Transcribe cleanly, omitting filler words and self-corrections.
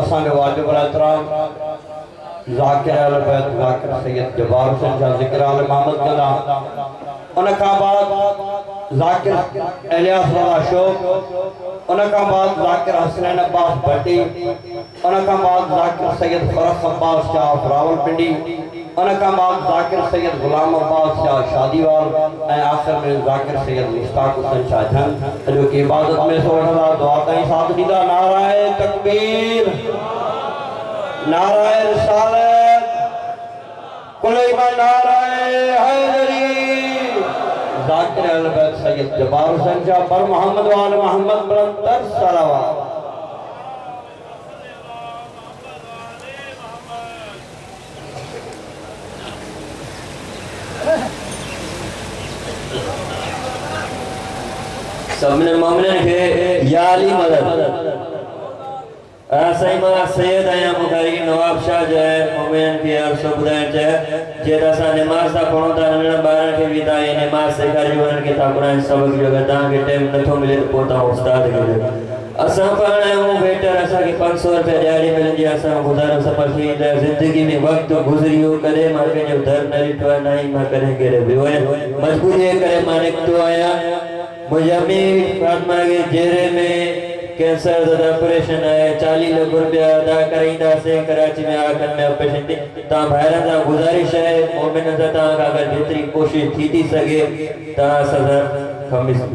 असां के वाजिब एहतराम ज़ाकिर अहल बैत ज़ाकिर सैयद जब्बार हुसैन जा ज़िक्र आल मोहम्मद कदा उन का बाद ज़ाकिर इलियास रज़ा शोक उन का बाद ज़ाकिर हसनैन अब्बास भट्टी उन का बाद ज़ाकिर सैयद फरख अब्बास शाह रावलपिंडी उन का बाद ज़ाकिर सैयद गुलाम अब्बास शाह शादीवाल ए आखिर में ज़ाकिर सैयद मुश्ताक हुसैन शाह जन जो की इबादत में सोड़ा दुआ ताई साथ दीदा नाराए तकबीर नाराए रिसालत कुल ईमान नाराए हैदरी ज़ाकिर अहल बैत सैयद जब्बार हुसैन शाह पर मोहम्मद वाल मोहम्मद बुलंद सलावत सबने मोमिन के याली मदद सईमा सैयद आया मुकारी नवाब शाह जो है मोमिन के और सुबदान जो है जे रसा नमाज ता पढ़ो ता नन बारन के विदा ये नमाज से कर जीवन के ता कुरान सबक जो ता के टाइम नथो मिले तो पोता उस्ताद के असा पढ़े हूं बेटा असा के 500 रुपया दिहाड़ी मिल जी असा गुजारो सफी जिंदगी में वक्त गुजरियो करे माके जो दर नरी तो नहीं मा करेंगे रे मजबूरी करे माने तो आया मुजमी फातिमा के जेरे में कैंसर दा ऑपरेशन है 40 लाख रुपया अदा करिंदा से कराची में आखन में ऑपरेशन थी ता भाईरा दा गुजारिश है मोमिन दा ता अगर जेतरी कोशिश थी थी सके ता सदर खमिस